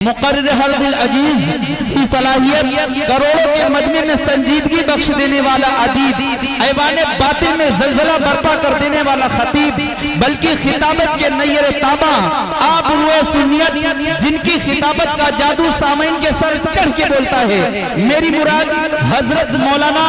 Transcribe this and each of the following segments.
مقرر حرف العجیز سی صلاحیت کروڑوں کے مجمع میں سنجیدگی بخش دینے والا ادیب ایوان باطل میں زلزلہ برپا کر دینے والا خطیب بلکہ خطابت کے نیر تاباں آپ روح سنیت جن کی خطابت کا جادو سامعین کے سر چڑھ کے بولتا ہے میری مراد حضرت مولانا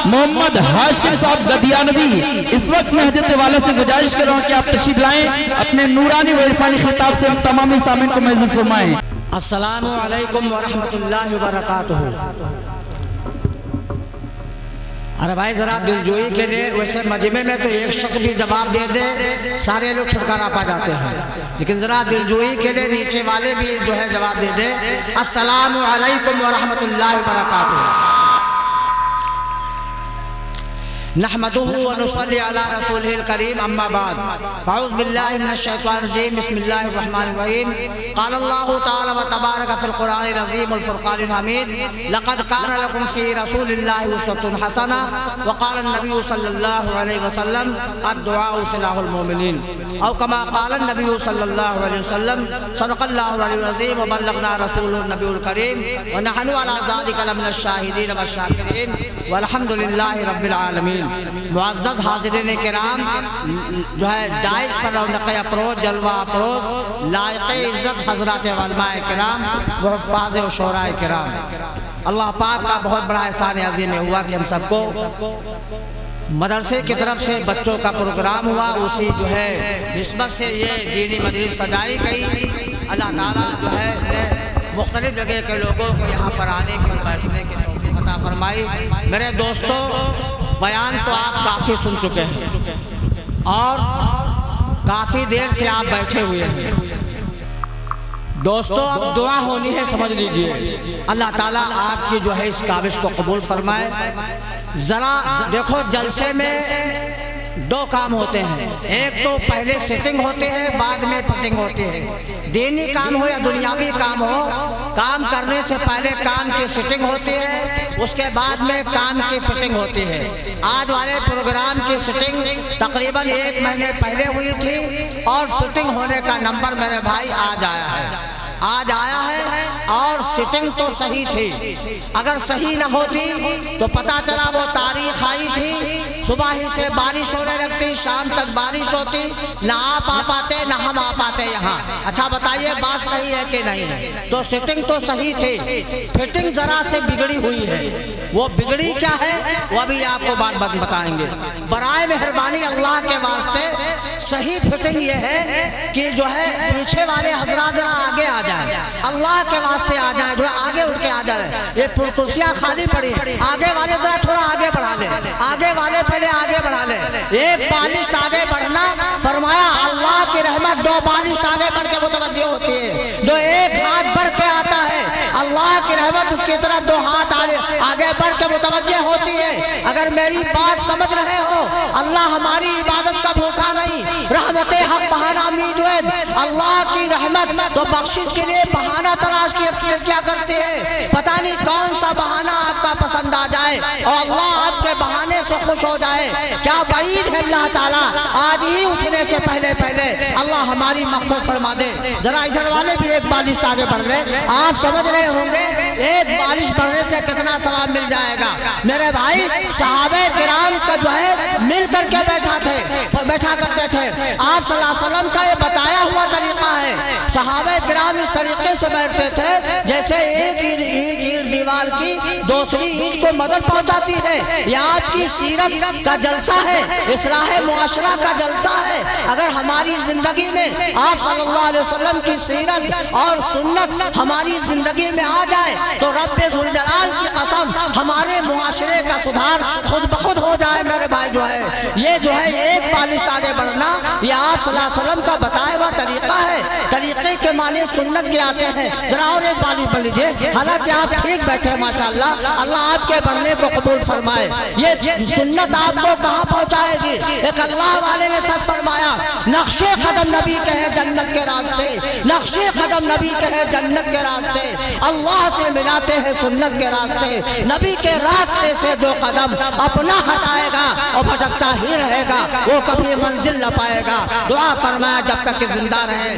محمد ہاشم صاحب گدیانوی اس وقت میں حضرت والا سے گزارش کر رہا ہوں کہ آپ تشریف لائیں اپنے نورانی و عرفانی خطاب سے ہم تمامی سامعین کو معزز فرمائیں۔ السلام علیکم ورحمت اللہ وبرکاتہ۔ ارے بھائی ذرا دلجوئی کے لئے ویسے مجمع میں تو ایک شخص بھی جواب دے دے سارے لوگ چھٹکارا پا جاتے ہیں، لیکن ذرا دلجوئی کے لئے نیچے والے بھی جو ہے جواب دے دے۔ السلام علیکم ورحمت اللہ وبرکاتہ۔ نحمده ونصلي على رسوله الكريم اما بعد فاعوذ بالله من الشيطان الرجيم بسم الله الرحمن الرحيم قال الله تعالى وتبارك في القرآن العظيم والفرقان الحميد لقد كان لكم في رسول الله أسوة حسنة وقال النبي صلى الله عليه وسلم الدعاء سلاح المؤمنين او كما قال النبي صلى الله عليه وسلم صدق الله العلي العظيم وبلغنا رسوله النبي الكريم ونحن على ذلك لمن الشاهدين والشاكرين والحمد لله رب العالمين۔ معزز حاضرین کرام جو ہے ڈائز پر رونق افروز جلوہ افروز لائق عزت حضرات علماء کرام و حفاظ و شعراء کرام، اللہ پاک کا بہت بڑا احسان عظیم ہوا کہ ہم سب کو مدرسے کی طرف سے بچوں کا پروگرام ہوا، اسی جو ہے نسبت سے یہ دینی مجلس سجائی گئی۔ اللہ تعالیٰ جو ہے مختلف جگہ کے لوگوں کو یہاں پر آنے کی اور بیٹھنے کی توفیق عطا فرمائی۔ میرے دوستو بیان تو آپ کافی سن چکے ہیں اور کافی دیر سے آپ بیٹھے ہوئے ہیں دوستو، اب دعا ہونی ہے، سمجھ لیجئے۔ اللہ تعالیٰ آپ کی جو ہے اس کاوش کو قبول فرمائے۔ ذرا دیکھو جلسے میں دو کام ہوتے ہیں، ایک تو پہلے سیٹنگ ہوتے ہیں بعد میں پٹنگ ہوتے ہیں۔ دینی کام ہو یا دنیاوی کام ہو، کام کرنے سے پہلے کام کی سیٹنگ ہوتی ہے، اس کے بعد میں کام کی فٹنگ ہوتی ہے۔ آج والے پروگرام کی سیٹنگ تقریباً 1 مہینے پہلے ہوئی تھی اور فٹنگ ہونے کا نمبر میرے بھائی آج آیا ہے اور سیٹنگ تو صحیح تھی۔ اگر صحیح نہ ہوتی تو پتہ چلا وہ تاریخ آئی تھی، صبح ہی سے بارش ہونے لگتی، شام تک بارش ہوتی، نہ آپ آ پاتے نہ ہم آ پاتے یہاں۔ اچھا بتائیے بات صحیح ہے کہ نہیں؟ تو سیٹنگ تو صحیح تھی، فٹنگ ذرا سے بگڑی ہوئی ہے۔ وہ بگڑی کیا ہے وہ بھی آپ کو بات بتائیں گے۔ برائے مہربانی اللہ کے واسطے صحیح فٹنگ یہ ہے کہ جو ہے پیچھے والے حضرات ذرا آگے آ جائیں، اللہ کے واسطے آ جائیں، جو آگے اٹھ کے آ جائیں۔ یہ کرسیاں خالی پڑی، آگے والے ذرا تھوڑا آگے بڑھا لیں، آگے والے پہلے آگے بڑھا لیں۔ ایک بالشت آگے بڑھنا، فرمایا اللہ کی رحمت 2 بالشت آگے بڑھ کے متوجہ ہوتی ہے۔ جو ایک ہاتھ بڑھ کے آتا ہے اللہ کی رحمت اس کی طرح 2 ہاتھ آگے بڑھ کے متوجہ ہوتی ہے۔ اگر میری بات سمجھ رہے ہو، اللہ ہماری عبادت کا بھوکا نہیں، رحمت حق بہانہ میجوید، اللہ کی رحمت تو بخشش کے لیے بہانہ تلاش کیا کرتے ہیں۔ پتہ نہیں کون سا بہانہ آپ کا پسند آ جائے اور اللہ آپ کے بہانے سے خوش ہو جائے۔ کیا بعید ہے اللہ تعالیٰ آج ہی اٹھنے سے پہلے اللہ ہماری مغفرت فرما دے۔ ذرا ادھر والے بھی ایک بالشت آگے بڑھ لیں، آپ سمجھ رہے ہوں گے ایک بالش بڑھنے سے کتنا ثواب مل جائے گا۔ میرے بھائی صحابہ کرام کا جو ہے مل کر کے بیٹھا کرتے تھے۔ آپ صلی اللہ علیہ وسلم کا یہ بتایا ہوا طریقہ ہے۔ صحابہ کرام اس طریقے سے بیٹھتے تھے جیسے ایک اینٹ دیوار کی دوسری اینٹ کو مدد پہنچاتی ہے۔ یہ آپ کی سیرت کا جلسہ ہے، اصلاح معاشرہ کا جلسہ ہے۔ اگر ہماری زندگی میں آپ صلی اللہ علیہ وسلم کی سیرت اور سنت ہماری زندگی میں آ جائے تو رب ذوالجلال کی قسم ہمارے معاشرے کا سدھار خود بخود ہو جائے۔ میرے بھائی یہ جو ہے ایک بالشت آگے بڑھنا، یہ آپ صلی اللہ علیہ وسلم کا بتایا ہوا طریقہ ہے۔ طریقے کے معنی سنت کے آتے ہیں۔ ذرا اور ایک بالشت بڑھ لیجئے، حالانکہ آپ ٹھیک بیٹھے ماشاءاللہ، اللہ آپ کے بڑھنے کو قبول فرمائے۔ یہ سنت آپ کو کہاں پہنچائے گی؟ ایک اللہ والے نے سچ فرمایا، نقش قدم نبی کے ہیں جنت کے راستے، نقش قدم نبی کے ہیں جنت کے راستے، اللہ سے ملاتے ہیں سنت کے راستے۔ نبی کے راستے سے جو قدم اپنا ہٹائے گا اور بھٹکتا ہی رہے گا وہ کبھی منزل نہ پائے گا۔ دعا فرمایا جب تک کہ زندہ رہے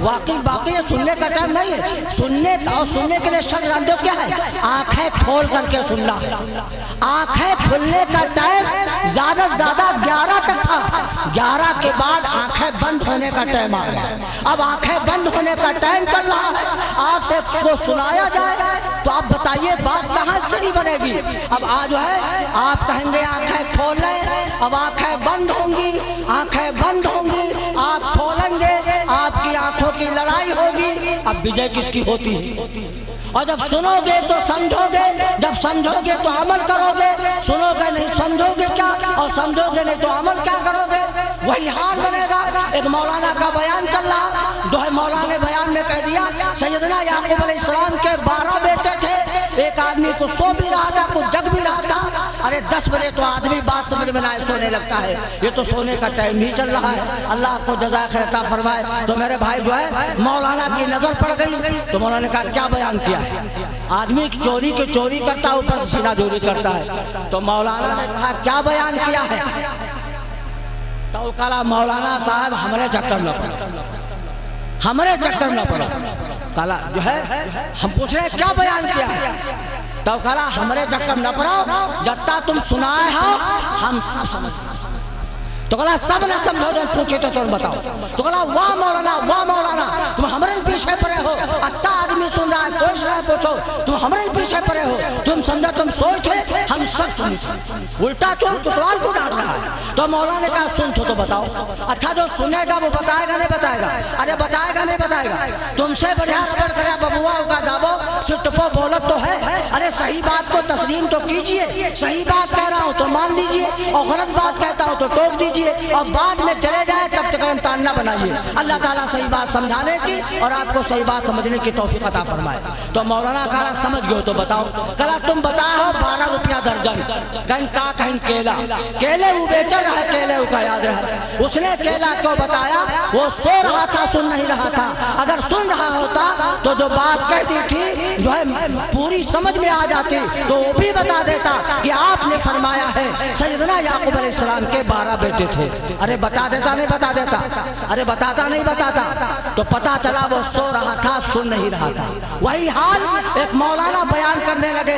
باقی یہ سننے کا ٹائم نہیں ہے. سننے کا اور سننے کے لیے شرط جانتے ہو کیا ہے؟ آنکھیں کھول کر کے سننا. آنکھیں کھلنے کا ٹائم زیادہ سے زیادہ 11 تک تھا. 11 کے بعد آنکھیں بند ہونے کا ٹائم آ گیا. اب آنکھیں بند ہونے کا ٹائم چل رہا ہے. آپ سے کو سنایا جائے تو آپ بتائیے بات کہاں سے نہیں بنے گی. اب آج جو ہے آپ کہیں گے آنکھیں کھولیں, اب آنکھیں بند ہوں گی, آنکھیں بند ہوں گی, آپ کھولیں گے, آپ کی آنکھوں کی لڑائی ہوگی. اب وجے کس کی ہوتی ہے؟ اور جب سنو گے تو سمجھو گے, جب سمجھو گے تو عمل کرو گے. سنو گے نہیں سمجھو گے کیا, اور سمجھو گے نہیں تو عمل کیا کرو گے؟ وہی حال بنے گا. ایک مولانا کا بیان چل رہا جو ہے, مولانا نے بیان میں کہہ دیا سیدنا یعقوب علیہ السلام کے 12 بیٹے تھے. ایک آدمی کو سو بھی رہا تھا, کچھ جگ بھی رہا تھا. ارے 10 بجے تو آدمی بات سمجھ میں نہ آئے سونے لگتا ہے. یہ تو سونے کا ٹائم ہی چل رہا ہے. اللہ کو جزائے خیر عطا فرمائے. تو میرے بھائی جو ہے مولانا کی نظر پڑ گئی تو مولانا نے کہا کیا بیان کیا ہے؟ آدمی چوری کی چوری کرتا ہے, اوپر سے سینہ چوری کرتا ہے. تو مولانا نے کہا کیا بیان کیا ہے؟ تو کہا مولانا صاحب ہمارے چکر نہ پڑو, ہمارے چکر نہ پڑو. کہا جو ہے ہم پوچھ رہے ہیں کیا بیان کیا ہے؟ تو کہا ہمارے چکر نہ پڑو, جتا تم سنائے ہو ہم سب سمجھ. تو کہا سب نہ سمجھو جو پوچھے تو تم بتاؤ. تو کہا واہ مولانا, واہ مولانا, تم ہمارے پیچھے پڑے ہو. اتا آدمی سن رہا ہے, کوئی رہا ہے, پوچھو تم ہمارے پیچھے پڑے ہو. تم سمجھا تم سوچے, ہم سب سنی. الٹا چور کتوال کو ڈانٹ رہا ہے. تو مولانا نے کہا سن تو بتاؤ. اچھا جو سنے گا وہ بتائے گا نہیں بتائے گا؟ ارے بتائے گا نہیں بتائے گا. تم سے بڑھیا پڑھ کر ببوا کا دابو سٹپو بولت تو ہے. ارے صحیح بات کو تسلیم تو کیجئے. صحیح بات کہہ رہا ہوں تو مان لیجئے, اور غلط بات کہتا ہوں تو ٹوک دیجئے, اور بعد میں چلے جائے تب تک امتحان نہ بنائیے. اللہ تعالیٰ صحیح بات سمجھانے کی اور آپ کو صحیح بات سمجھنے کی توفیق عطا فرمائے. تو مولانا کہا سمجھ گئے تو بتاؤ. کہا تم بتایا ہو 12 روپیہ درجن. کہیں کا کہیں کیلا, کیلے وہ بیچ رہا ہے, کیلے کا یاد رہا. اس نے کیلا کو بتایا, وہ سو رہا تھا سن نہیں رہا تھا. اگر سن رہا ہوتا تو جو بات کہہ دی تھی جو ہے پوری سمجھ میں آ جاتی, تو وہ بھی بتا دیتا کہ آپ نے فرمایا ہے سیدنا یعقوب علیہ السلام کے 12 بیٹے تھے. ارے بتا دیتا نہیں بتا دیتا, ارے بتاتا نہیں بتاتا. تو پتا چلا وہ سو رہا تھا سن نہیں رہا تھا. وہی حال ایک مولانا بیان کرنے لگے,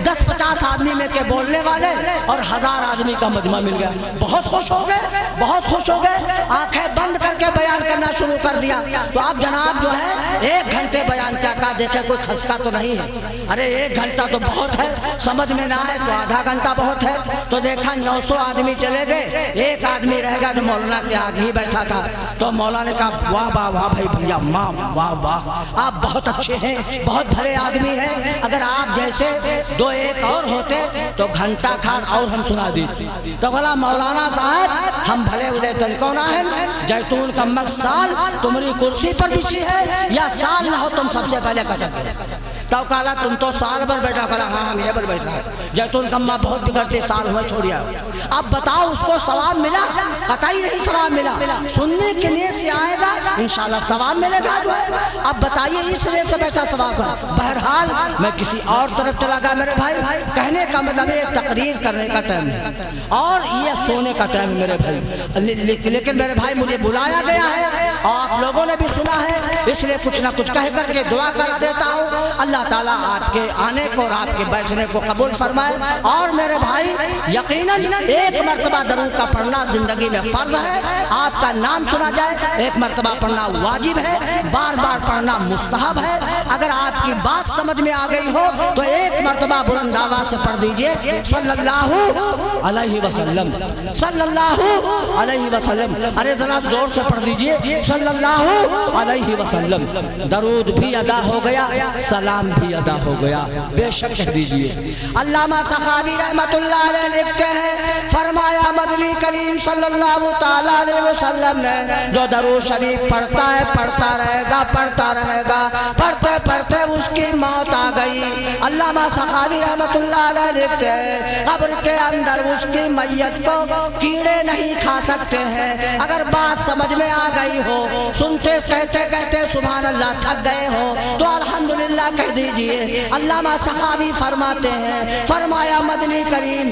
10-50 آدمی میں کے بولنے والے اور 1000 آدمی کا مجمع مل گیا. بہت خوش ہو گئے, بہت خوش ہو گئے. آنکھیں بند کر کے بیان کرنا شروع کر دیا. تو آپ جناب جو ہے 1 گھنٹے بیان کیا کہا, دیکھے کوئی خسکا تو نہیں ہے. ارے 1 گھنٹہ تو بہت ہے, سمجھ میں نہ آئے تو آدھا گھنٹہ بہت ہے. تو دیکھا 900 آدمی چلے گئے, 1 آدمی رہ گیا جو مولانا کے آگے ہی بیٹھا تھا. تو مولانا نے کہا واہ واہ واہ بھائی بھیا, ماں واہ واہ, آپ بہت اچھے ہیں, بہت بھلے آدمی ہیں. اگر آپ جیسے 2-1 اور ہوتے تو گھنٹہ کھان اور ہم سنا دیتے. تو بولا مولانا صاحب ہم بھلے ادھے طریقوں نہ ہیں. جیتون کا مقصد سال تمہاری کرسی پر بچھی ہے یا سال نہ ہو تم سب سے پہلے کہتے ہیں. تو کہا تم تو سال بھر بیٹھا. کہا ہاں ہم یہ بھر بیٹھا ہے. جیتون کا ماں بہت بگڑتے, سال ہوئے چھوڑیا. اب بتاؤ اس کو ثواب ملا؟ قطعی نہیں ثواب ملا. سننے کے نیت سے آئے گا انشاءاللہ ثواب ملے گا جو ہے. اب بتائیے اس لیے سے بیٹھا ثواب ہے. بہرحال میں کسی اور طرف چلا گیا میرے بھائی. کہنے کا مطلب ہے تقریر کرنے کا ٹائم ہے اور یہ سونے کا ٹائم میرے بھائی. لیکن میرے بھائی مجھے بلایا گیا ہے, آپ لوگوں نے بھی سنا ہے, اس لیے کچھ نہ کچھ کہہ کر کے دعا کرا دیتا ہوں. اللہ تعالیٰ آپ کے آنے کو اور آپ کے بیٹھنے کو قبول فرمائے. اور میرے بھائی یقیناً 1 مرتبہ درود کا پڑھنا زندگی میں فرض ہے. آپ کا نام سنا جائے 1 مرتبہ پڑھنا واجب ہے, بار بار پڑھنا مستحب ہے. اگر آپ کی بات سمجھ میں آ گئی ہو تو 1 مرتبہ بلند آواز سے پڑھ دیجئے صلی اللہ علیہ وسلم, صلی اللہ علیہ وسلم. ارے ذرا زور سے پڑھ دیجئے صلی اللہ علیہ وسلم. درود بھی ادا ہو گیا, سلام بھی ادا ہو گیا. بے شک کہہ دیجئے. علامہ سخاوی رحمت اللہ علیہ لکھتے ہیں, فرمایا مدنی کریم صلی اللہ تعالیٰ علیہ وسلم نے جو درود شریف پڑھتا ہے پڑھتا رہے گا, پڑھتا رہے گا, پڑھتے پڑھتے اس کی موت آ گئی. علامہ سخاوی رحمت اللہ علیہ لکھتے ہیں قبر کے اندر اس کی میت کو کیڑے نہیں کھا سکتے ہیں. اگر بات سمجھ میں آ گئی ہو, سنتے کہتے کہتے سبحان اللہ تھک گئے ہو تو الحمدللہ کہہ دیجئے. علامہ سخاوی فرماتے ہیں, فرمایا مدنی کریم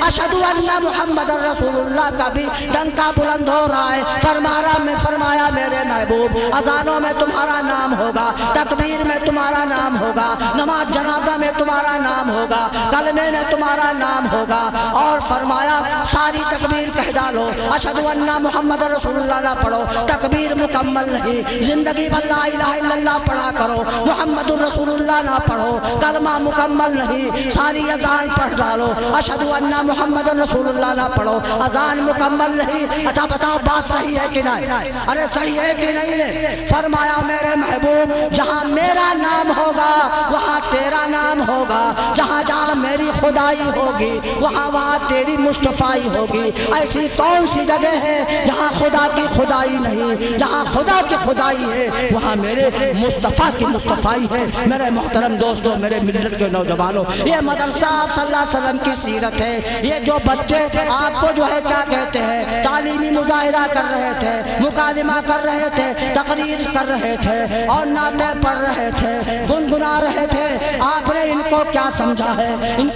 اشہدو ان محمد رسول اللہ کا بھی ڈنکا بلند ہو رہا ہے۔ فرمایا میرے محبوب اذانوں میں تمہارا نام ہوگا، تکبیر میں تمہارا نام ہوگا، نماز جنازہ میں تمہارا نام ہوگا، کلمے میں تمہارا نام ہوگا، اور فرمایا ساری تکبیر کہہ ڈالو، اشہدو ان محمد رسول اللہ نہ پڑھو، تکبیر مکمل نہیں، زندگی بھر لا الہ الا اللہ پڑھا کرو، محمد رسول اللہ نہ پڑھو، کلمہ مکمل نہیں، ساری اذان پڑھ ڈالو، اشہدو ان محمد رسول اللہ نہ پڑھو، اذان مکمل نہیں۔ اچھا بتاؤ بات صحیح ہے کہ نہیں؟ ارے صحیح ہے کہ نہیں ہے؟ فرمایا میرے محبوب جہاں میرا نام ہوگا وہاں تیرا نام ہوگا، جہاں جہاں میری خدائی ہوگی وہاں وہاں تیری مصطفائی ہوگی۔ ایسی کون سی جگہ ہے جہاں خدا کی خدائی نہیں؟ جہاں خدا کی خدائی ہے وہاں میرے مصطفیٰ کی مصطفائی ہے۔ میرے محترم دوستوں، میرے ملت کے نوجوانوں، یہ مدرسہ آپ صلی اللہ علیہ وسلم کی سیرت ہے۔ یہ جو بچے آپ کو جو ہے کیا کہتے ہیں، تعلیمی مظاہرہ کر رہے تھے، مکالمہ کر رہے تھے، تقریر کر رہے تھے اور نعتیں پڑھ رہے تھے، گنگنا رہے تھے، آپ نے ان کو کیا سمجھا ہے؟ ان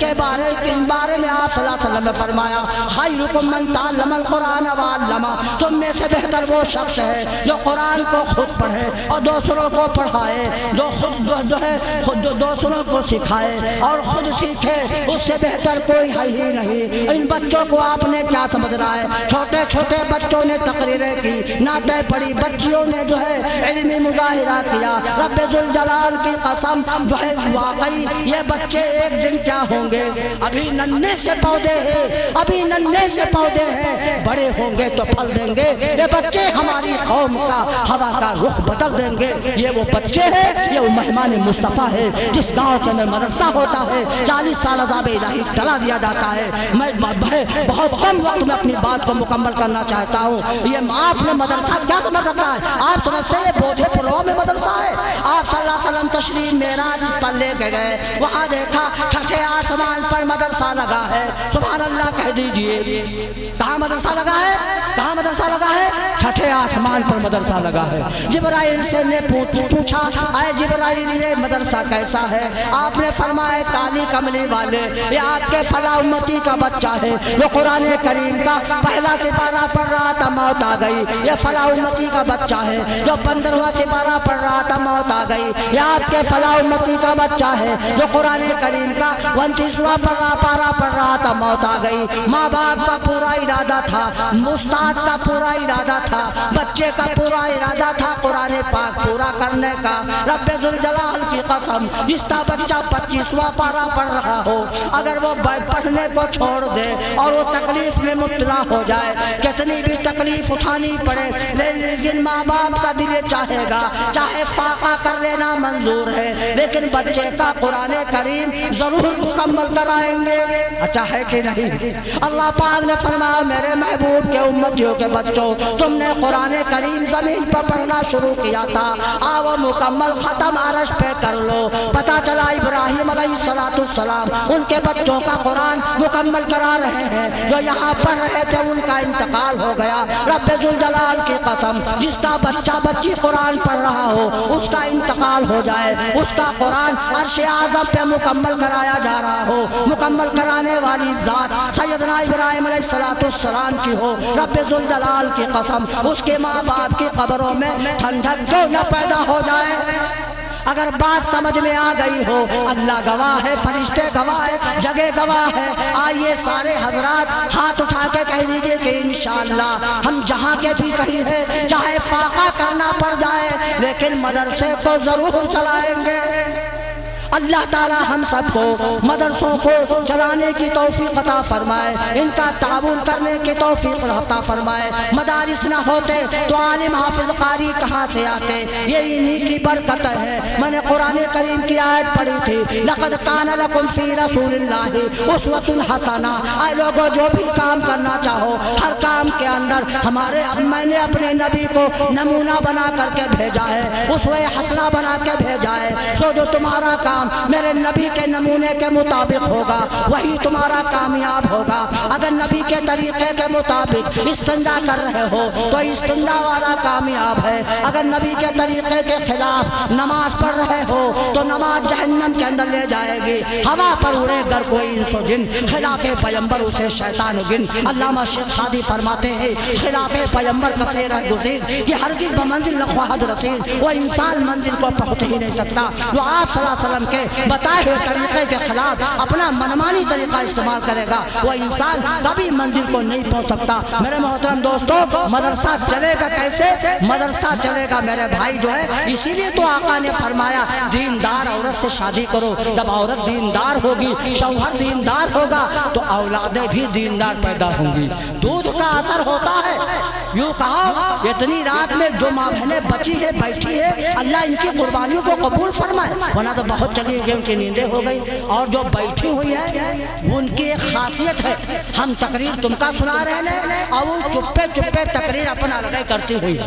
بارے میں آپ صلی اللہ علیہ وسلم نے فرمایا خیرکم من تعلم القرآن وعلمہ، تم میں سے بہتر وہ شخص ہے جو قرآن کو خود پڑھے اور دوسروں کو پڑھائے، جو خود دوسروں کو سکھائے اور خود سیکھے، اس سے بہتر کوئی ہے ہی نہیں۔ ان بچوں کو آپ نے کیا سمجھ رہا ہے؟ چھوٹے چھوٹے بچوں نے تقریریں کی، نعتیں پڑھی، بچیوں نے جو ہے علمی مظاہرہ کیا۔ رب ذوالجلال کی قسم جو ہے واقعی یہ بچے ایک دن کیا ہوں گے؟ ابھی ننھے سے پودے ہیں، بڑے ہوں گے تو پھل دیں گے۔ یہ بچے ہماری قوم کا ہوا کا رخ بدل دیں گے۔ یہ وہ بچے ہیں، یہ وہ مہمان مصطفیٰ ہے جس گاؤں کے اندر مدرسہ ہوتا ہے 40 سال عذاب الہی ٹلا دیا جاتا ہے۔ میں بہت کم وقت میں اپنی بات کو مکمل کرنا چاہتا ہوں۔ یہ آپ نے مدرسہ کیا سمجھ رکھا ہے؟ آپ سمجھتے ہیں بودھے پوروا میں مدرسہ ہے؟ آپ صلی اللہ علیہ وسلم تشریف معراج پر لے کے گئے، وہاں دیکھا چھٹے آسمان پر مدرسہ لگا ہے۔ سبحان اللہ کہہ دیجئے، کہاں مدرسہ لگا ہے؟ کہاں مدرسہ لگا ہے؟ چھٹے آسمان پر مدرسہ لگا ہے۔ جبرائیل سے نے پوچھا اے جبرائیل یہ مدرسہ کیسا ہے؟ آپ نے فرمایا کالی کملی والے، یہ آپ کے فلاں امتی کا بچہ ہے جو قرآن کریم کا پہلا سپارہ پڑھ رہا تھا، موت آ گئی۔ یہ فلاں امتی کا بچہ ہے جو 15واں سپارہ پڑھ رہا تھا، موت آ گئی۔ یہ آپ کے فلاں امتی کا بچہ ہے جو قرآن کریم کا 29واں پارہ پڑھ رہا تھا، موت آ گئی۔ ماں باپ کا پورا ارادہ تھا، استاد کا پورا ارادہ تھا، بچے کا پورا ارادہ تھا قرآن پاک پورا کرنے کا۔ رب ذوالجلال کی قسم جس کا بچہ 25واں پارہ پڑھ رہا ہو، اگر وہ پڑھنے کو چھوڑ دے اور وہ تکلیف میں مبتلا ہو جائے، کتنی بھی تکلیف اٹھانی پڑے، لیکن ماں باپ کا دل چاہے گا چاہے فاقہ کر لینا منظور ہے، لیکن بچے کا قرآن کریم ضرور مکمل کرائیں گے۔ اچھا ہے کہ نہیں؟ اللہ پاک نے فرمایا میرے محبوب کے امتیوں کے بچوں، تم نے قرآن کریم زمین پر پڑھنا شروع کیا تھا، آؤ مکمل ختم عرش پہ کر لو۔ پتہ چلا ابراہیم علیہ السلام ان کے بچوں کا قرآن مکمل کرا رہے ہیں، جو یہاں پڑھ رہے تھے ان کا انتقال ہو گیا۔ رب ذوالجلال کی قسم جس کا بچہ بچی قرآن پڑھ رہا ہو اس کا انتقال ہو جائے، اس کا قرآن عرش اعظم پہ مکمل کرایا جا رہا ہو، مکمل کرانے والی ذات سیدنا ابراہیم علیہ السلام کی ہو، رب ذوالجلال کی قسم اس کے ماں باپ کی قبروں میں ٹھنڈک کیوں نہ پیدا ہو جائے۔ اگر بات سمجھ میں آ گئی ہو، اللہ گواہ ہے، فرشتے گواہ ہے، جگہ گواہ ہے۔ آئیے سارے حضرات ہاتھ اٹھا کے کہہ دیجئے کہ انشاءاللہ ہم جہاں کے بھی کہیں ہیں، چاہے فاقہ کرنا پڑ جائے لیکن مدرسے کو ضرور چلائیں گے۔ اللہ تعالی ہم سب کو مدرسوں کو چلانے کی توفیق عطا فرمائے، ان کا تعاون کرنے کی توفیق عطا فرمائے۔ مدارس نہ ہوتے تو عالم حافظ قاری کہاں سے آتے؟ یہ انہی کی برکت ہے۔ میں نے قرآن کریم کی آیت پڑھی تھی، لقد کان لکم فی رسول اللہ اسوۃ حسنہ۔ اے لوگوں جو بھی کام کرنا چاہو، ہر کام کے اندر میں نے اپنے نبی کو نمونہ بنا کر کے بھیجا ہے، اسوہ حسنہ بنا کے بھیجا ہے۔ سو جو تمہارا کام کام میرے نبی کے نمونے کے مطابق ہوگا وہی تمہارا کامیاب ہوگا۔ اگر نبی کے طریقے کے مطابق استنجا کر رہے ہو تو استنجا والا کامیاب ہے، اگر نبی کے طریقے کے خلاف نماز پڑھ رہے ہو تو نماز جہنم کے اندر لے جائے گی۔ ہوا پر اڑے گر کوئی انس و جن، خلاف پیغمبر اسے شیطان و گن۔ علامہ شیخ سعدی فرماتے ہیں خلاف پیغمبر کا سیرہ گزیر یہ ہرگز بمنزل نخواہد رسید، وہ انسان منزل کو پہنچ ہی نہیں سکتا جو آپ صلی اللہ علیہ وسلم کے بتائے ہوئے طریقے کے خلاف اپنا منمانی طریقہ استعمال کرے گا، وہ انسان کبھی منزل کو نہیں پہنچ سکتا۔ میرے محترم دوستو، مدرسہ چلے گا کیسے؟ مدرسہ چلے گا میرے بھائی جو ہے، اسی لیے تو آقا نے فرمایا دیندار عورت سے شادی کرو۔ جب عورت دیندار ہوگی، شوہر دیندار ہوگا تو اولادیں بھی دیندار پیدا ہوں گی۔ دودھ کا اثر ہوتا ہے، یوں کہو اتنی رات میں جو ماں بہنیں بچی ہے بیٹھی ہے اللہ ان کی قربانیوں کو قبول فرمائے، ورنہ تو بہت چلی گئی ان کی نیندیں ہو گئی۔ اور جو بیٹھی ہوئی ہے ان کی ایک خاصیت ہے، ہم تقریر تم کا سنا رہے ہیں اور وہ چپے چپے تقریر اپنا لگائی کرتی ہوئی،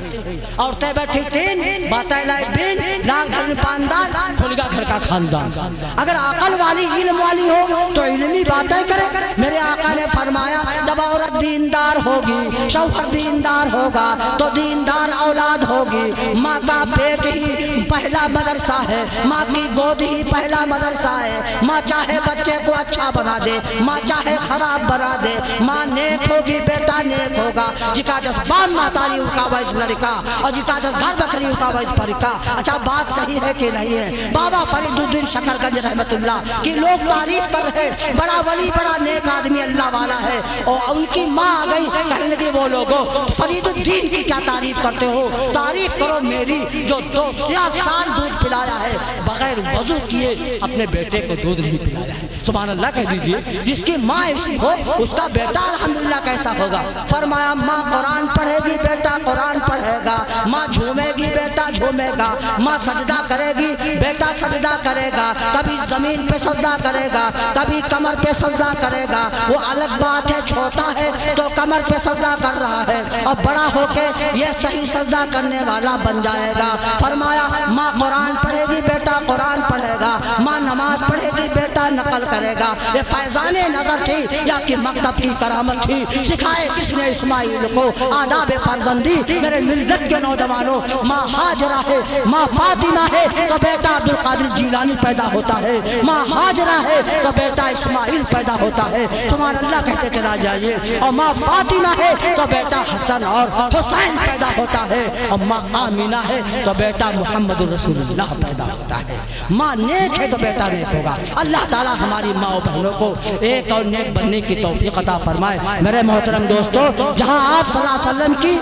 عورتیں بیٹھی تین باتیں لائی بین لاکھ گھر میں پاندار کھل گیا گھر کا خاندان۔ اگر عقل والی علم والی ہو تو علمی باتیں کرے۔ میرے آقا نے فرمایا جب عورت دیندار ہوگی، شوہر دیندار ہوگا تو دیندار اولاد ہوگی۔ ماں کا پیٹ ہی پہلا مدرسہ ہے، ماں کی گود ہی پہلا مدرسہ ہے۔ ماں چاہے بچے کو اچھا بنا دے، ماں چاہے خراب بنا دے، ماں نیک ہوگی بیٹا نیک ہوگا۔ جکا جس بام ماتاری اکا ویس لڑکا اور جکا جس گھر بکری اکا ویس پرکا۔ اچھا بات صحیح ہے کہ نہیں ہے؟ بابا فرید الدین شکر گنج رحمت اللہ کی لوگ تعریف کر رہے بڑا ولی بڑا نیک آدمی اللہ والا ہے، اور ان کی ماں آ گئی کہنے لگی وہ لوگوں فرید الدین کی کیا تعریف کرتے ہو؟ تعریف کرو میری جو 2 سال دودھ پلایا ہے بغیر وضو کیے اپنے بیٹے کو دودھ نہیں پلایا ہے۔ سبحان اللہ کہہ دیجئے، جس کی ماں ایسی ہو اس کا بیٹا الحمدللہ کیسا ہوگا۔ فرمایا ماں قرآن پڑھے گی بیٹا قرآن پڑھے گا، ماں جھومے گی بیٹا جھومے گا، ماں سجدہ کرے گی بیٹا سجدہ کرے گا، کبھی زمین پہ سجدہ کرے گا کبھی کمر پہ سجدہ کرے گا۔ وہ الگ بات ہے چھوٹا ہے تو کمر پہ سجدہ کر رہا ہے، اور بڑا ہو کے یہ صحیح سجدہ کرنے والا بن جائے گا۔ فرمایا ماں قرآن پڑھے گی بیٹا قرآن پڑھے گا، ماں نماز پڑھے گی بیٹا نقل کرے گا۔ یہ فیضان نظر تھی یا کہ مکتب کی کرامت تھی؟ سکھائے کس نے اسماعیل کو آداب فرزندی؟ میرے ملت کے نوجوانوں، ماں ہاجرہ ہے ماں فاطمہ ہے تو بیٹا عبد القادر جیلانی پیدا ہوتا ہے، ماں ہاجرہ ہے تو بیٹا اسماعیل پیدا ہوتا ہے۔ سبحان اللہ کہتے چلا جائیے۔ اور ماں فاطمہ ہے تو بیٹا حسن اور حسین پیدا ہوتا ہے، اور ماں آمینہ ہے تو بیٹا محمد رسول اللہ پیدا ہوتا ہے۔ ماں نیک ہے تو بیٹا نیک ہوگا۔ اللہ تعالی ہماری ماں و بہنوں کو ایک اور نیک بننے کی توفیق عطا فرمائے۔ میرے محترم دوستو، جہاں آپ صلی اللہ علیہ وسلم کی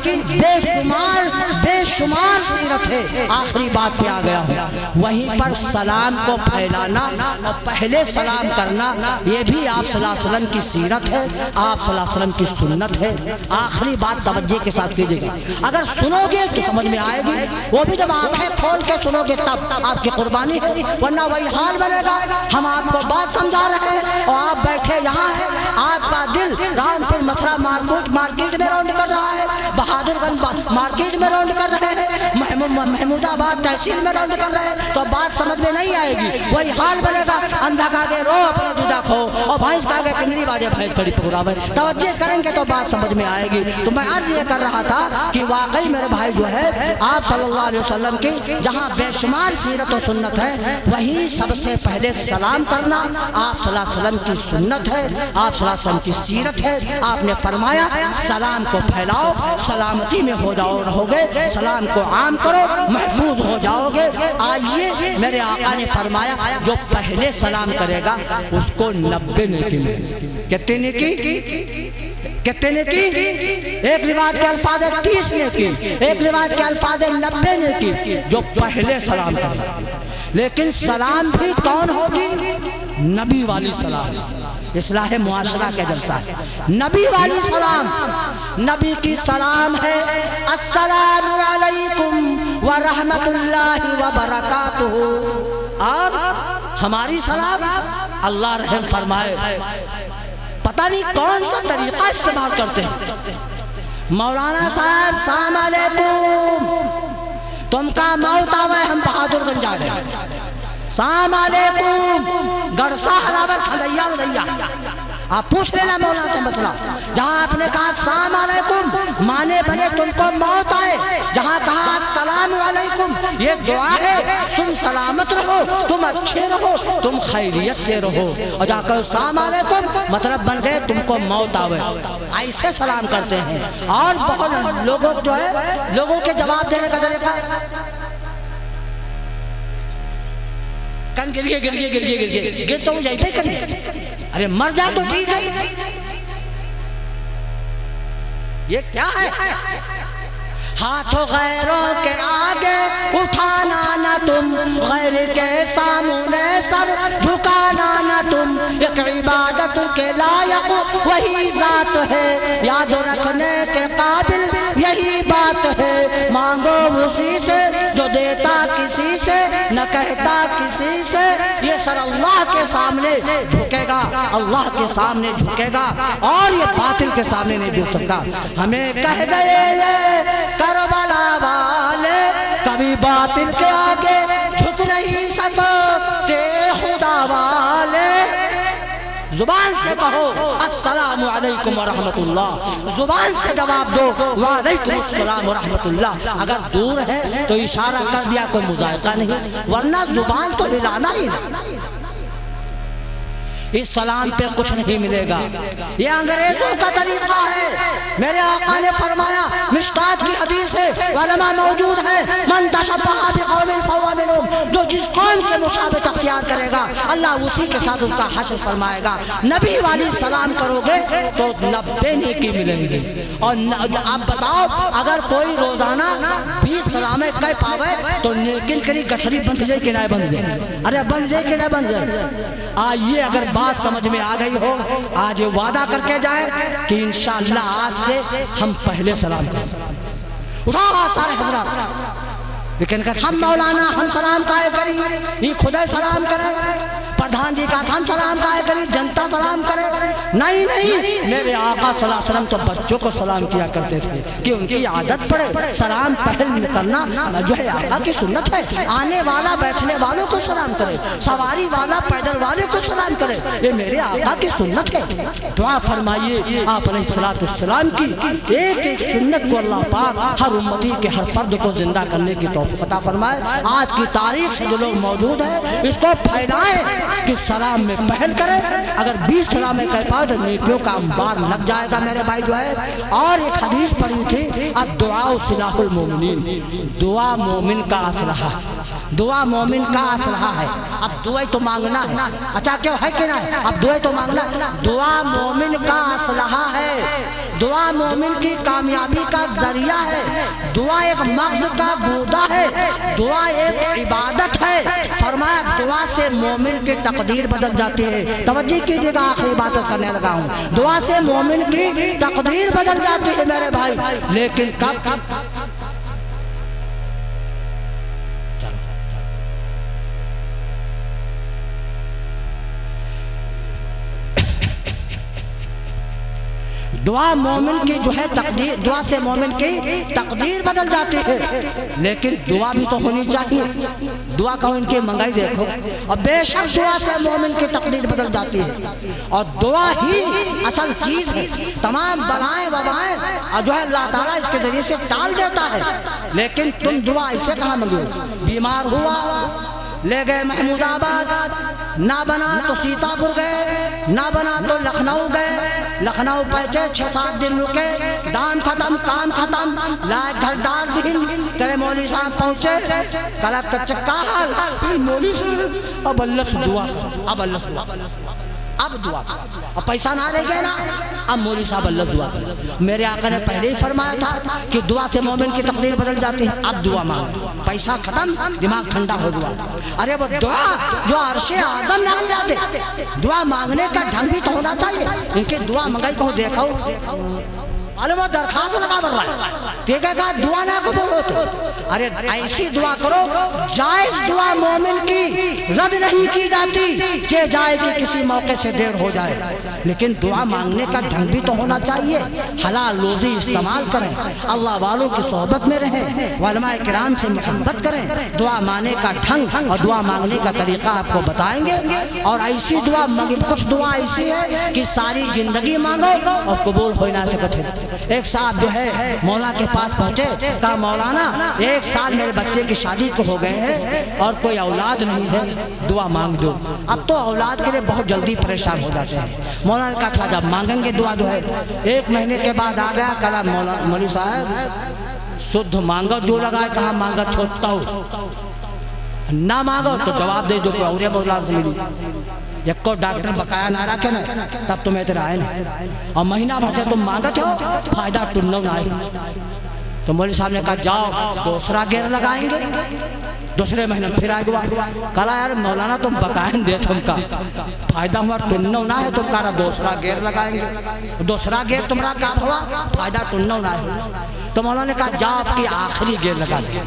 بے شمار سیرت ہے، آخری بات پہ آ گیا ہوں، وہیں پر سلام کو پھیلانا اور پہلے سلام کرنا یہ بھی آپ صلی اللہ علیہ وسلم کی سیرت ہے، آپ صلی اللہ علیہ وسلم کی سنت ہے۔ آخری بات توجہ کے ساتھ کیجئے گا، اگر سنو گے تو سمجھ میں آئے گی، وہ بھی جب آنکھیں کھول کے سنو گے تب آپ کی قربانی ہے، ورنہ وہی حال بنے گا۔ ہم آپ کو بات سمجھا رہے ہیں اور آپ بیٹھے یہاں ہیں، آپ کا دل رامپور مسرا مارکیٹ میں راؤنڈ کر رہا ہے، بہادر گنج مارکیٹ میں راؤنڈ کر رہے ہیں، محمود آباد تحصیل میں راؤنڈ کر رہے ہیں، تو بات سمجھ میں نہیں آئے گی، وہی حال بنے گا۔ اندھا کہا کہ رو اپنا دودھا کھو، اور بھینس کہا کہ کنگری باجے بھینس کھڑی پکڑاوے۔ توجہ کریں گے تو بات سمجھ میں آئے گی۔ تو میں عرض یہ کر رہا تھا کہ واقعی میرے بھائی جو ہے آپ صلی اللہ علیہ وسلم کی جہاں بے شمار سیرت و سنت ہے، وہیں سب سے پہلے سلام کرنا آپ صلی اللہ علیہ وسلم کی سنت ہے، آپ صلی اللہ علیہ وسلم کی سیرت ہے۔ آپ نے فرمایا سلام کو پھیلاؤ، سلامتی میں ہو جاؤ رہو گے، سلام کو عام کرو محفوظ ہو جاؤ گے۔ آئیے میرے آقا نے فرمایا جو پہلے سلام کرے گا اس کو 90 نیکی ملیں گی۔ کتنے نیکی؟ کتنے نیکی؟ ایک روایت کے الفاظ 30 نیکی، ایک روایت کے الفاظ 90 نیکی جو پہلے سلام کرے۔ لیکن سلام بھی کون ہوگی؟ نبی والی سلام، اصلاح معاشرہ کے جلسہ ہے، نبی والی سلام۔ نبی کی سلام ہے السلام علیکم ورحمت اللہ وبرکاتہ، اور ہماری سلام اللہ رحم فرمائے۔ پتہ نہیں کون سا طریقہ استعمال کرتے ہیں۔ مولانا صاحب السلام علیکم، تم کا موت آوے ہم بہادر گنج جا رہے ہیں، سلام علیکم گڑسا ہراور کھلیا ودیا آپ پوچھ لینا مولانا سے مسئلہ جہاں آپ نے کہا سلام علیکم مانے بنے تم کو موت آئے جہاں کہا السلام علیکم یہ دعا ہے تم سلامت رہو تم اچھے رہو تم خیریت سے رہو اور جہاں کہا السلام علیکم مطلب بن گئے تم کو موت آئے ایسے سلام کرتے ہیں اور بہت لوگوں جو ہے لوگوں کے جواب دینے کا طریقہ کن گر تو ہوں جائے پہ کریے ارے مر جا تو ٹھیک ہے یہ کیا ہے ہاتھوں غیروں کے آگے اٹھانا نہ تم غیر کے سامنے سر جھکانا نہ تم ایک عبادت کے لائق وہی ذات ہے یاد رکھنے کے قابل یہی بات ہے مانگو اسی سے جو دیتا کسی سے نہ کہتا کسی سے یہ سر اللہ کے سامنے جھکے گا اللہ کے سامنے جھکے گا اور یہ باطل کے سامنے نہیں جھک سکتا ہمیں کہہ گئے کربلا والے کبھی باطل کے آگے جھک نہیں سکتے خدا والے زبان سے کہو السلام علیکم ورحمت اللہ زبان سے جواب دو وعلیکم السلام ورحمت اللہ اگر دور ہے تو اشارہ کر دیا کوئی مذائقہ نہیں ورنہ زبان تو ہلانا ہی نہیں اس سلام پہ کچھ نہیں ملے گا یہ انگریزوں کا طریقہ ہے میرے آقا نے فرمایا مشکات کی حدیث ہے علماء موجود ہیں من تشبہ بقوم فہو منہم جو جس قوم کے مشابہت اختیار کرے گا اللہ اسی کے ساتھ اس کا حشر فرمائے گا نبی والی سلام کرو گے تو 90 نیکی ملیں گی اور آپ بتاؤ اگر کوئی روزانہ 20 سلامیں کہہ پاوے تو نیکن کری گٹھری بند جائے کہ نہ بند جائے ارے بند جائے کہ نہ بند جائے آئیے اگر بات سمجھ میں آ گئی ہو آج وعدہ کر کے جائے کہ انشاءاللہ آج سے ہم پہلے سلام کریں اٹھاؤ سارے حضرات لیکن کہ ہم مولانا ہم سلام کائے کریں یہ خدا سلام کریں پردھان جی کا ہم سلام کائے کریں جنتا سلام کرے نہیں میرے آقا صلی اللہ علیہ وسلم تو بچوں کو سلام کیا کرتے تھے کہ ان کی عادت پڑے سلام پہل کرنا جو ہے آقا کی سنت ہے آنے والا بیٹھنے والوں کو سلام کرے سواری والا پیدل والے کو سلام کرے یہ میرے آقا کی سنت ہے دعا فرمائیے آپ علیہ السلام کی ایک ایک سنت کو اللہ پاک ہر امتی کے ہر فرد کو زندہ کرنے کی توفیق عطا فرمائے آج کی تاریخ سے جو لوگ موجود ہیں اس کو پھیلائیں کہ سلام میں پہل کرے اگر 20 سلامیں کہہ پاؤ تو نیکیوں کا انبار لگ جائے گا میرے بھائی جو ہے اور ایک حدیث پڑھی تھی الدعاء سلاح المومنین دعا مومن کا اسلحہ دعا مومن کا اسلحہ ہے اب دعائیں تو مانگنا ہے اچھا کیوں ہے کہ نہیں اب دعائیں تو مانگنا دعا مومن کا اسلحہ ہے دعا مومن کی کامیابی کا ذریعہ ہے دعا ایک مغز کا گودا ہے دعا ایک عبادت ہے فرمایا دعا سے مومن کی تقدیر بدل جاتی ہے توجہ کیجئے گا آخری عبادت کرنے لگا ہوں دعا سے مومن کی تقدیر بدل جاتی ہے میرے بھائی لیکن کب دعا مومن کی جو ہے تقدیر دعا سے مومن کی تقدیر بدل جاتی ہے لیکن دعا بھی تو ہونی چاہیے دعا کہو ان کی منگائی دیکھو اور بے شک دعا سے مومن کی تقدیر بدل جاتی ہے اور دعا ہی اصل چیز ہے تمام بلائیں وبائیں اور جو ہے اللہ تعالیٰ اس کے ذریعے سے ٹال دیتا ہے لیکن تم دعا اسے کہاں منگو بیمار ہوا لے گئے محمود آباد نہ بنا تو سیتا پور گئے نہ بنا تو لکھنؤ گئے لکھنؤ پہنچے 6-7 دن رکے دان ختم کام ختم لائے گھر ڈار دن تیرے مولوی صاحب پہنچے کلب تک چکا حال پھر مولوی صاحب اب اللہ سے دعا کر اب اللہ سے دعا اب دعا کر اور پیسہ نہ رہ گئے نا اب مولوی صاحب اللہ دعا کر میرے آقا نے پہلے ہی فرمایا تھا کہ دعا سے مومن کی تقدیر بدل جاتی ہے اب دعا مانگو پیسہ ختم دماغ ٹھنڈا ہو دعا ارے وہ دعا جو عرش اعظم نہ ملا دے دعا مانگنے کا ڈھنگ بھی تو ہونا چاہیے ان کی دعا منگائی کو دیکھو معلوم ہے درخواست لگا بڑھ رہا ہے ٹھیک ہے کہا دعا نہ قبول ہوتے ارے ایسی دعا کرو جائز دعا مومن کی رد نہیں کی جاتی چہ جائے کہ کسی موقع سے دیر ہو جائے لیکن دعا مانگنے کا ڈھنگ بھی تو ہونا چاہیے حلال روزی استعمال کریں اللہ والوں کی صحبت میں رہیں علماء کرام سے محبت کریں دعا مانگنے کا ڈھنگ اور دعا مانگنے کا طریقہ آپ کو بتائیں گے اور ایسی دعا کچھ دعا ایسی ہے کہ ساری زندگی مانگو اور قبول ہو نہ سکتے ایک صاحب جو ہے مولانا کے پاس پہنچے کہا مولانا 1 سال میرے بچے کی شادی کو ہو گئے ہیں اور کوئی اولاد نہیں ہے دعا مانگ دو اب تو اولاد کے لیے بہت جلدی پریشان ہو جاتے ہیں مولانا نے کہا تھا جب مانگیں گے دعا جو ہے 1 مہینے کے بعد آ گیا کہا مولوی صاحب سدھ مانگو جو لگائے کہاں مانگا چھوٹتا ہو نہ مانگو تو جواب دے جو کوئی اور مولا سے ملی یک کو ڈاکٹر بقایا نہ رکھے نا تب تمہیں تیرا آئے نا اور مہینہ بھر سے تم مانگتے ہو فائدہ تنو نہ آئے تو مولوی صاحب نے کہا جاؤ دوسرا گیر لگائیں گے دوسرے مہینے پھر آئے گا کہا یار مولانا تم بقائیں دے تم کا فائدہ ہوا تنو نہ ہے تم کہا دوسرا گیر لگائیں گے دوسرا گیر تمہارا کیا ہوا فائدہ تنو نہ ہے تو مولانا نے کہا جاؤ آپ کی آخری گیر لگا دے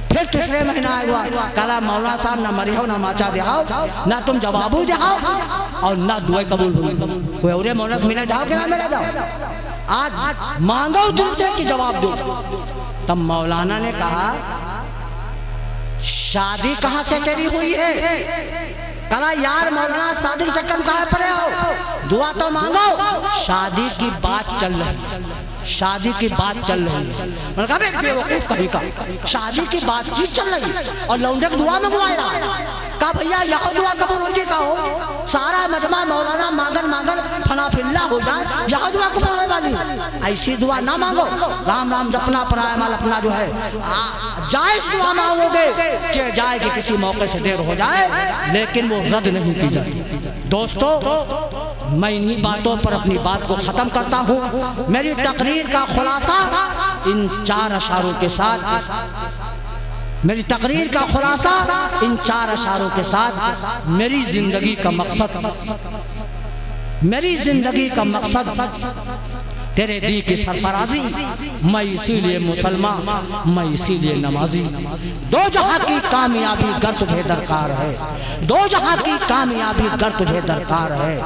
پھر تیسرے مہینہ آئے گا کہا مولانا صاحب نہ مری ہو نہ ماچا دہاؤ نہ تم جوابو دہاؤ اور نہ دعائیں قبول ہوئی کوئی اور مولانا سے ملے جاؤ کہ نہ ملے جاؤ آج مانگو دل سے کہ جواب دو تب مولانا نے کہا شادی کہاں سے تیری ہوئی ہے کہا یار مولانا شادی کے چکر کہاں پڑے ہو دعا تو مانگو شادی کی بات چل رہی شادی کی بات چل رہی ہے میں نے کہا بے وقوف کہیں کا شادی کی بات چیز چل رہی اور لونڈے کو دعا منگوائے رہا ہے کہا بھئییا یہاں دعا قبول ہو جی کہو سارا مجمع مولانا مانگن فنا فلہ ہو جائے یہاں دعا قبول ہوئے والی ایسی دعا نہ مانگو رام رام جپنا پرائے مال اپنا جو ہے جائز دعا مانگو گے چہ جائے کہ کسی موقع سے دیر ہو جائے لیکن وہ رد نہیں کی جاتی دوستو میں انہی باتوں پر اپنی بات کو ختم کرتا ہوں میری تقریر کا خلاصہ ان 4 اشاروں کے ساتھ میری تقریر کا خلاصہ ان 4 اشاروں کے ساتھ میری زندگی کا مقصد تیرے دی کی سرفرازی میں اسی لیے مسلمان میں اسی لیے نمازی 2 جہاں کی کامیابی گر تجھے درکار ہے 2 جہاں کی کامیابی گر تجھے درکار ہے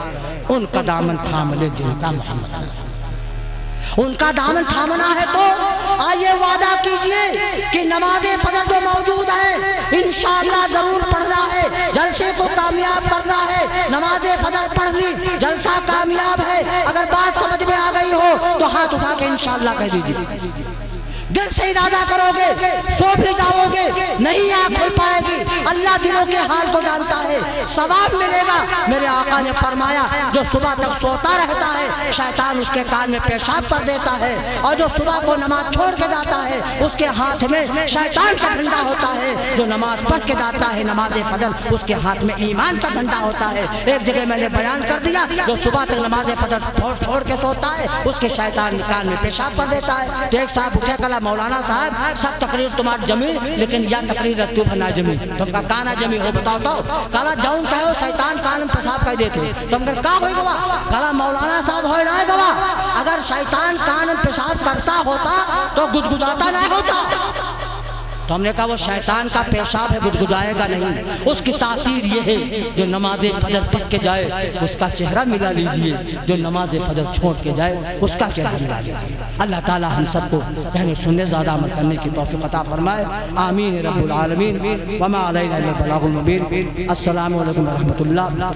ان کا دامن تھام لے جن کا محمد ان کا دامن تھامنا ہے تو آئیے وعدہ کیجئے کہ نماز فجر جو موجود ہے انشاءاللہ ضرور پڑھنا ہے جلسے کو کامیاب کرنا ہے نماز فجر پڑھ لی جلسہ کامیاب ہے اگر بات سمجھ میں آ گئی ہو تو ہاتھ اٹھا کے انشاءاللہ کہہ دیجئے دل سے ارادہ کرو گے سو بھی جاؤ گے نہیں آنکھ کھل پائے گی اللہ دلوں کے حال کو جانتا ہے ثواب ملے گا میرے آقا نے فرمایا جو صبح تک سوتا رہتا ہے شیطان اس کے کان میں پیشاب کر دیتا ہے اور جو صبح کو نماز چھوڑ کے جاتا ہے اس کے ہاتھ میں شیطان کا ڈنڈا ہوتا ہے جو نماز پڑھ کے جاتا ہے نماز فجر اس کے ہاتھ میں ایمان کا ڈنڈا ہوتا ہے ایک جگہ میں نے بیان کر دیا جو صبح تک نماز فجر چھوڑ کے سوتا ہے اس کے شیطان کان میں پیشاب کر دیتا ہے تو ایک صاحب اٹھے کلا مولانا صاحب سب تقریر تمہار جمی لیکن یا تقریر تو بنا جمی تم کا کانا جمی ہو بتاؤ تو کالا جاؤں کہو شیطان کان میں پیشاب کر دیتے تم کر کا ہوئی گوا کالا مولانا صاحب ہوئے نہ گوا اگر شیطان کان میں پیشاب کرتا ہوتا تو گجگجاتا نہ ہوتا تو ہم نے کہا وہ شیطان کا پیشاب ہے گجگجائے گا نہیں اس کی تاثیر یہ ہے جو نماز فجر پڑھ کے جائے اس کا چہرہ ملا لیجئے جو نماز فجر چھوڑ کے جائے اس کا چہرہ ملا لیجئے اللہ تعالی ہم سب کو کہنے سننے زیادہ عمل کرنے کی توفیق عطا فرمائے آمین رب العالمین وما علینا الا البلاغ المبین السلام علیکم ورحمۃ اللہ